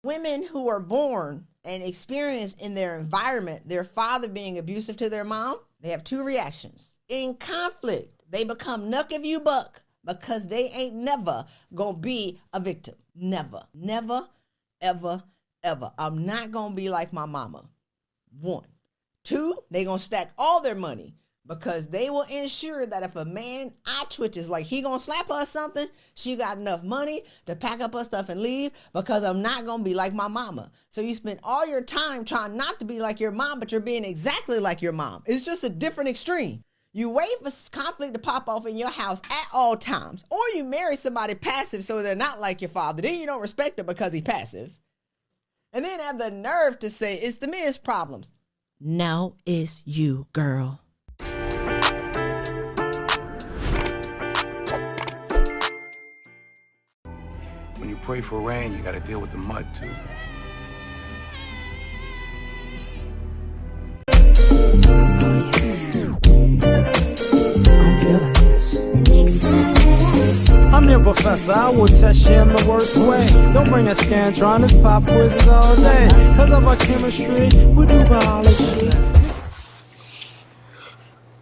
Women who are born and experience in their environment their father being abusive to their mom, they have two reactions. In conflict, they become knuck if you buck because they ain't never gonna be a victim. Never, never, ever, ever. I'm not gonna be like my mama. One. Two, they gonna stack all their money because they will ensure that if a man eye twitches like he gonna slap her or something, she got enough money to pack up her stuff and leave because I'm not gonna be like my mama. So you spend all your time trying not to be like your mom, but you're being exactly like your mom. It's just a different extreme. You wait for conflict to pop off in your house at all times, or you marry somebody passive so they're not like your father. Then you don't respect him because he's passive. And then have the nerve to say it's the men's problems. No, it's you, girl. When you pray for rain, you gotta deal with the mud too. I'm feeling this. I'm your professor, I will test you in the worst way. Don't bring a scantron, it's pop quizzes all day. Cause of our chemistry, we do biology.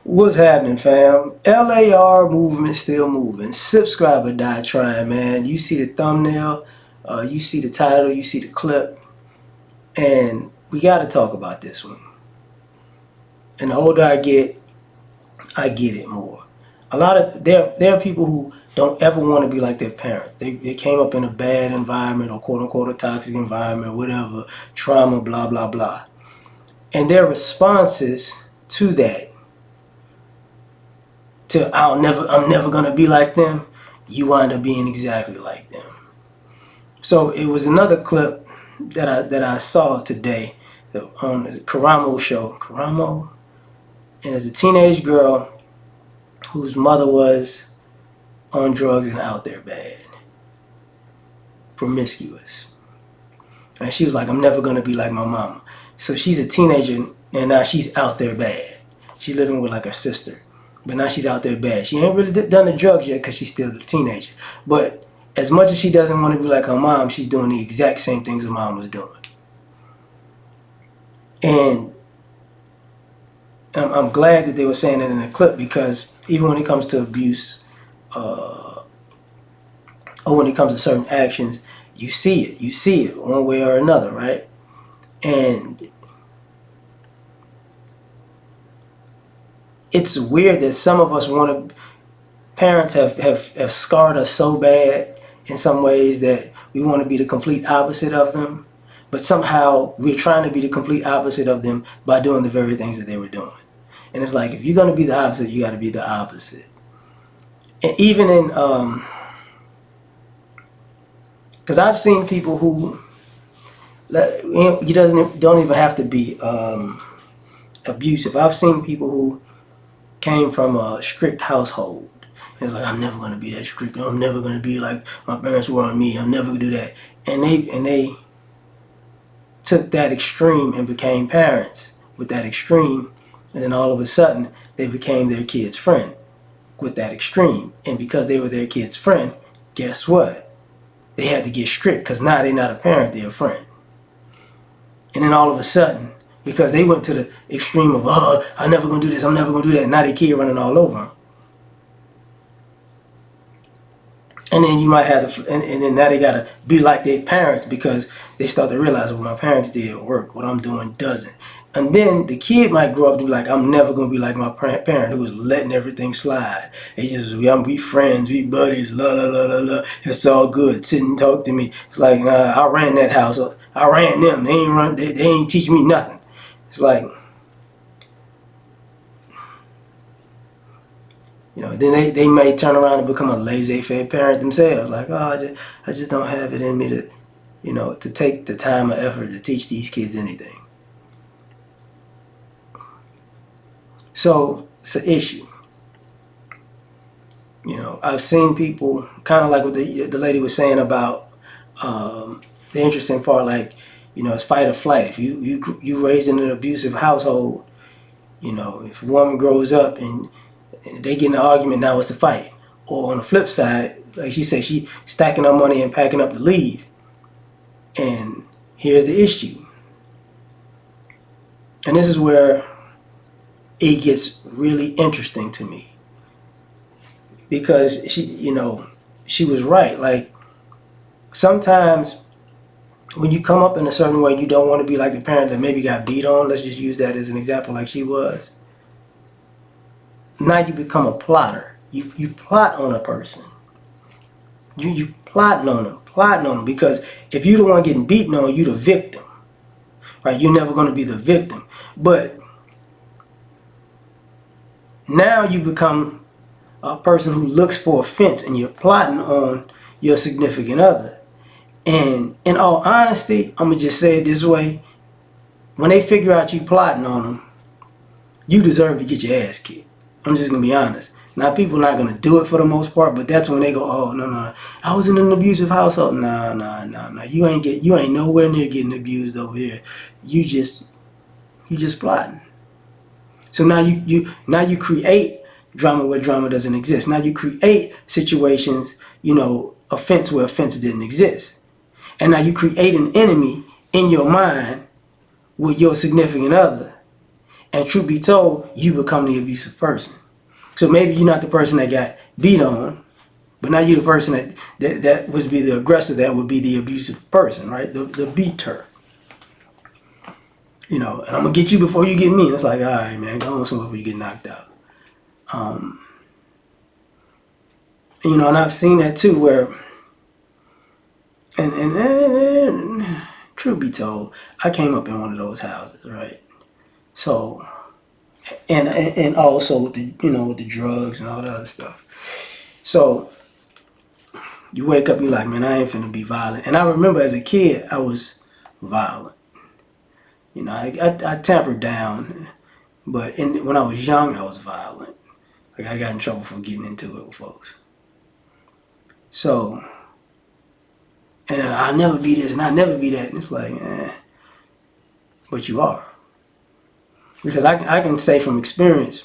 What's happening, fam? L.A.R. movement still moving. Subscribe or die trying, man. You see the thumbnail, you see the title, you see the clip, and we got to talk about this one. And the older I get it more. There are people who don't ever want to be like their parents. They came up in a bad environment or quote unquote a toxic environment, whatever, trauma, blah blah blah, and their responses to that. I'm never gonna be like them, you wind up being exactly like them. So it was another clip that I saw today on the Karamo show. Karamo, and there's a teenage girl whose mother was on drugs and out there bad, promiscuous, and she was like, I'm never gonna be like my mama. So she's a teenager and now she's out there bad. She's living with like her sister. But now she's out there bad. She ain't really done the drugs yet because she's still a teenager. But as much as she doesn't want to be like her mom, she's doing the exact same things her mom was doing. And I'm glad that they were saying that in the clip, because even when it comes to abuse or when it comes to certain actions, you see it. You see it one way or another, right? And it's weird that some of us want to, parents have scarred us so bad in some ways that we want to be the complete opposite of them, but somehow we're trying to be the complete opposite of them by doing the very things that they were doing. And it's like, if you're going to be the opposite, you got to be the opposite. And even in, because I've seen people who, you don't even have to be abusive. I've seen people who came from a strict household. And it's like, I'm never gonna be that strict. I'm never gonna be like my parents were on me. I'm never gonna do that. And they took that extreme and became parents with that extreme. And then all of a sudden, they became their kid's friend with that extreme. And because they were their kid's friend, guess what? They had to get strict because now they're not a parent, they're a friend. And then all of a sudden, because they went to the extreme of, I'm never going to do this, I'm never going to do that, now their kid running all over them. And then you might have to, and then now they got to be like their parents because they start to realize what my parents did work, what I'm doing doesn't. And then the kid might grow up to be like, I'm never going to be like my parent who was letting everything slide. They just, we friends, we buddies, la la la la la. It's all good. Sit and talk to me. It's like, I ran that house. I ran them. They ain't teach me nothing. It's like, then they may turn around and become a laissez-faire parent themselves. Like, I just don't have it in me to take the time or effort to teach these kids anything. So it's an issue. I've seen people kind of like what the lady was saying about the interesting part, like, it's fight or flight. If you raised in an abusive household, if a woman grows up and they get in an argument, now it's a fight. Or on the flip side, like she said, she stacking her money and packing up to leave. And here's the issue. And this is where it gets really interesting to me. Because she was right. Like, sometimes when you come up in a certain way, you don't want to be like the parent that maybe got beat on. Let's just use that as an example, like she was. Now you become a plotter. You plot on a person. You plotting on them, because if you're the one getting beaten on, you the victim, right? You're never going to be the victim. But now you become a person who looks for offense, and you're plotting on your significant other. And in all honesty, I'm gonna just say it this way: when they figure out you plotting on them, you deserve to get your ass kicked. I'm just gonna be honest. Now, people not gonna do it for the most part, but that's when they go, "Oh, no, I was in an abusive household." Nah. You ain't nowhere near getting abused over here. You just plotting. So now you create drama where drama doesn't exist. Now you create situations, offense where offense didn't exist. And now you create an enemy in your mind with your significant other. And truth be told, you become the abusive person. So maybe you're not the person that got beat on, but now you're the person that would be the aggressor, that would be the abusive person, right? The beater. And I'm going to get you before you get me. And it's like, all right, man, go on somewhere before you get knocked out. And I've seen that too, where, and truth be told, I came up in one of those houses, right? So, and also with the drugs and all the other stuff. So you wake up, you're like, man, I ain't finna be violent. And I remember as a kid, I was violent. I tampered down, but when I was young, I was violent. Like, I got in trouble for getting into it with folks. So, and I'll never be this and I'll never be that. And it's like, but you are. Because I can say from experience,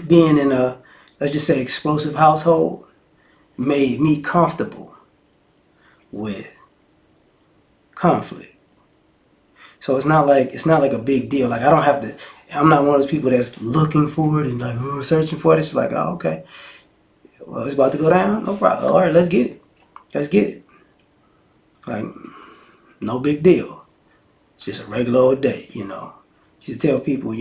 being in a, let's just say, explosive household made me comfortable with conflict. So it's not like a big deal. Like, I'm not one of those people that's looking for it and like, searching for it. It's like, oh, okay. Well, it's about to go down. No problem. All right, let's get it. Like, no big deal. It's just a regular old day, Just tell people,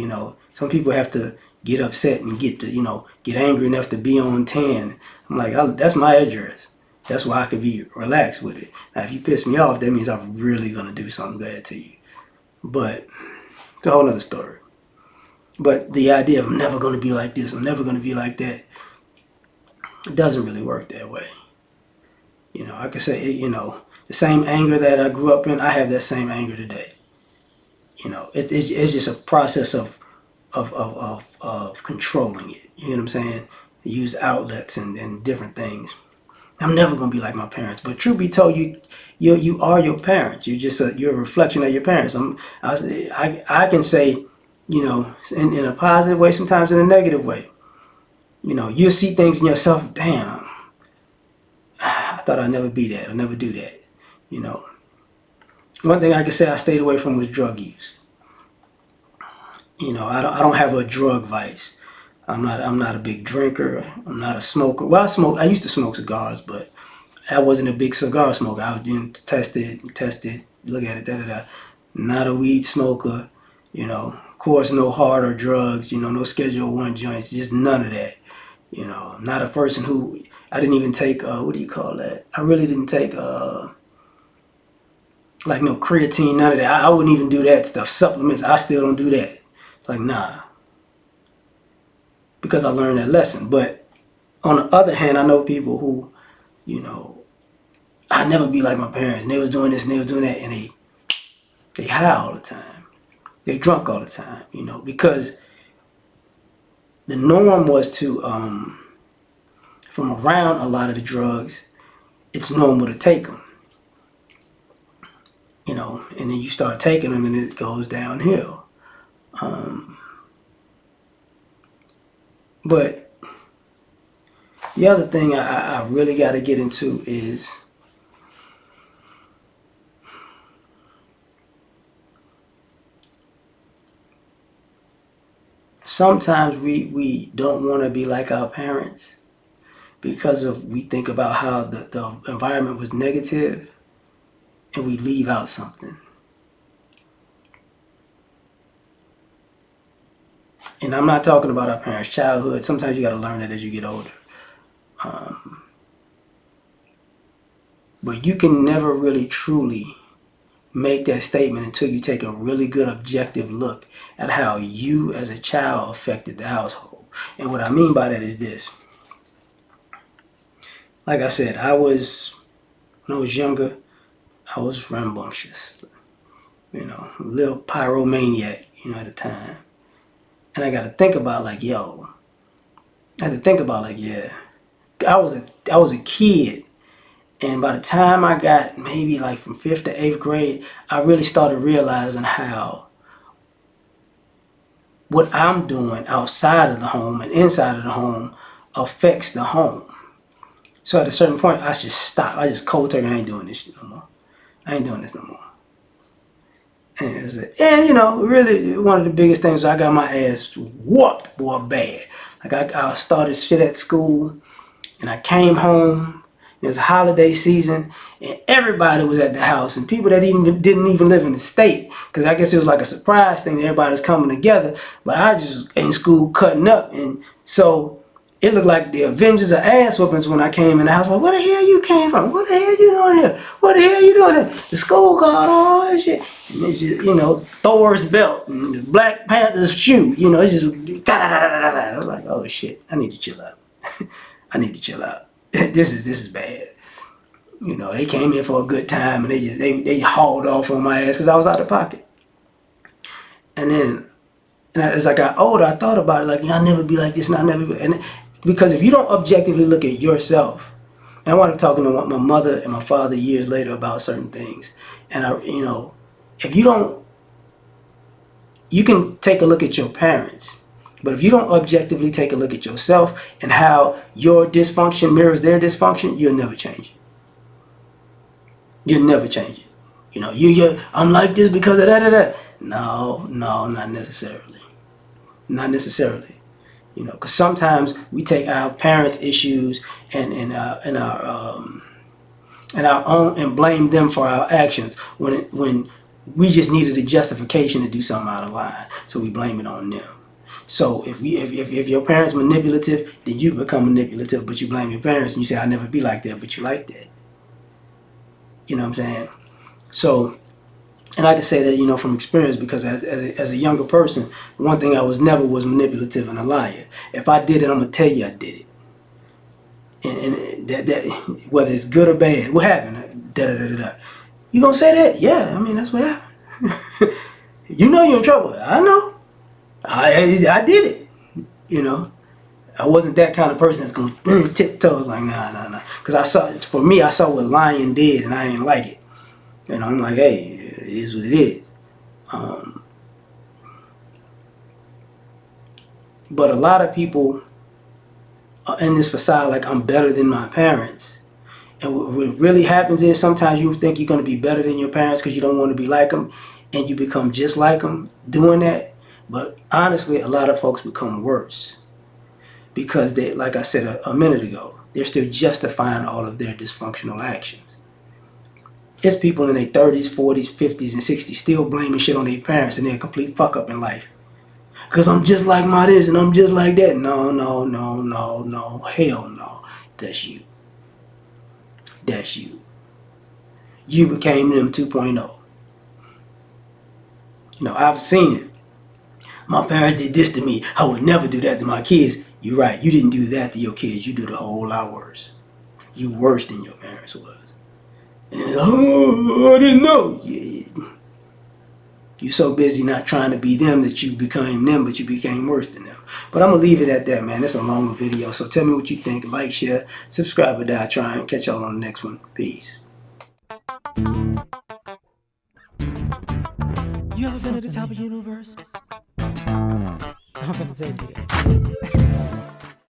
some people have to get upset and get angry enough to be on 10. I'm like, that's my address. That's why I could be relaxed with it. Now, if you piss me off, that means I'm really going to do something bad to you. But it's a whole other story. But the idea of I'm never going to be like this, I'm never going to be like that, it doesn't really work that way. I could say, the same anger that I grew up in, I have that same anger today. It's just a process of controlling it. You know what I'm saying? Use outlets and different things. I'm never gonna be like my parents, but truth be told, you are your parents. You're a reflection of your parents. I can say, in a positive way, sometimes in a negative way. You'll see things in yourself. Damn, I thought I'd never be that. I'll never do that. One thing I can say I stayed away from was drug use. I don't have a drug vice. I'm not a big drinker. I'm not a smoker. Well, I used to smoke cigars, but I wasn't a big cigar smoker. I was tested, look at it, da. Not a weed smoker, Of course, no hard or drugs, no Schedule 1 joints, just none of that. I'm not a person who, I didn't even take, what do you call that? I really didn't take, like, no creatine, none of that. I wouldn't even do that stuff. Supplements, I still don't do that. Like, nah. Because I learned that lesson. But on the other hand, I know people who, I'd never be like my parents. And they was doing this and they was doing that. And they high all the time. They drunk all the time, Because the norm was to, from around a lot of the drugs, it's normal to take them. And then you start taking them and it goes downhill. But the other thing I really got to get into is sometimes we don't want to be like our parents because of we think about how the environment was negative and we leave out something. And I'm not talking about our parents' childhood. Sometimes you got to learn that as you get older. But you can never really truly make that statement until you take a really good objective look at how you as a child affected the household. And what I mean by that is this. Like I said, when I was younger, I was rambunctious, a little pyromaniac, at the time. And I got to think about yeah, I was a kid. And by the time I got maybe like from 5th to 8th grade, I really started realizing how what I'm doing outside of the home and inside of the home affects the home. So at a certain point, I just stopped. I just cold turkey. I ain't doing this shit no more. I ain't doing this no more. And really one of the biggest things was I got my ass whooped, boy, bad. Like I started shit at school, and I came home. It was holiday season, and everybody was at the house, and people that didn't even live in the state, because I guess it was like a surprise thing. Everybody was coming together, but I just in school cutting up, and so it looked like the Avengers of ass whoopings when I came in the house. Like, where the hell you came from? What the hell you doing here? What the hell you doing here? The school got all that shit. And it's just, Thor's belt and the Black Panther's shoe. It's just I was like, oh shit, I need to chill out. I need to chill out. This is bad. They came in for a good time and they hauled off on my ass because I was out of pocket. And then as I got older, I thought about it like, I'll never be like this, and I'll never be. And because if you don't objectively look at yourself, and I wound up talking to my mother and my father years later about certain things, and if you don't, you can take a look at your parents, but if you don't objectively take a look at yourself and how your dysfunction mirrors their dysfunction, you'll never change it. You'll never change it. I'm like this because of that. No, not necessarily. Not necessarily. Because sometimes we take our parents' issues and our own and blame them for our actions when we just needed a justification to do something out of line, so we blame it on them. So if your parents manipulative, then you become manipulative, but you blame your parents and you say, I'll never be like that, but you like that. You know what I'm saying? So, and I can say that, from experience, because as a younger person, one thing I was never was manipulative and a liar. If I did it, I'm going to tell you I did it. And that whether it's good or bad, what happened? Da-da-da-da-da. You going to say that? Yeah, I mean, that's what happened. You're in trouble. I know. I did it. I wasn't that kind of person that's going to tiptoes like, nah. Because I saw what lying did, and I didn't like it. I'm like, hey, it is what it is. But a lot of people are in this facade like I'm better than my parents. And what really happens is sometimes you think you're going to be better than your parents because you don't want to be like them, and you become just like them doing that. But honestly, a lot of folks become worse because they, like I said a minute ago, they're still justifying all of their dysfunctional actions. It's people in their 30s, 40s, 50s, and 60s still blaming shit on their parents, and they're a complete fuck up in life. Because I'm just like my this and I'm just like that. No. Hell no. That's you. That's you. You became them 2.0. I've seen it. My parents did this to me. I would never do that to my kids. You're right. You didn't do that to your kids. You did a whole lot worse. You worse than your parents was. And it's like, oh, I didn't know. You're so busy not trying to be them that you became them, but you became worse than them. But I'm going to leave it at that, man. It's a longer video. So tell me what you think. Like, share, subscribe, or die trying. Catch y'all on the next one. Peace. You ever been to the top of the universe? I'm gonna take you.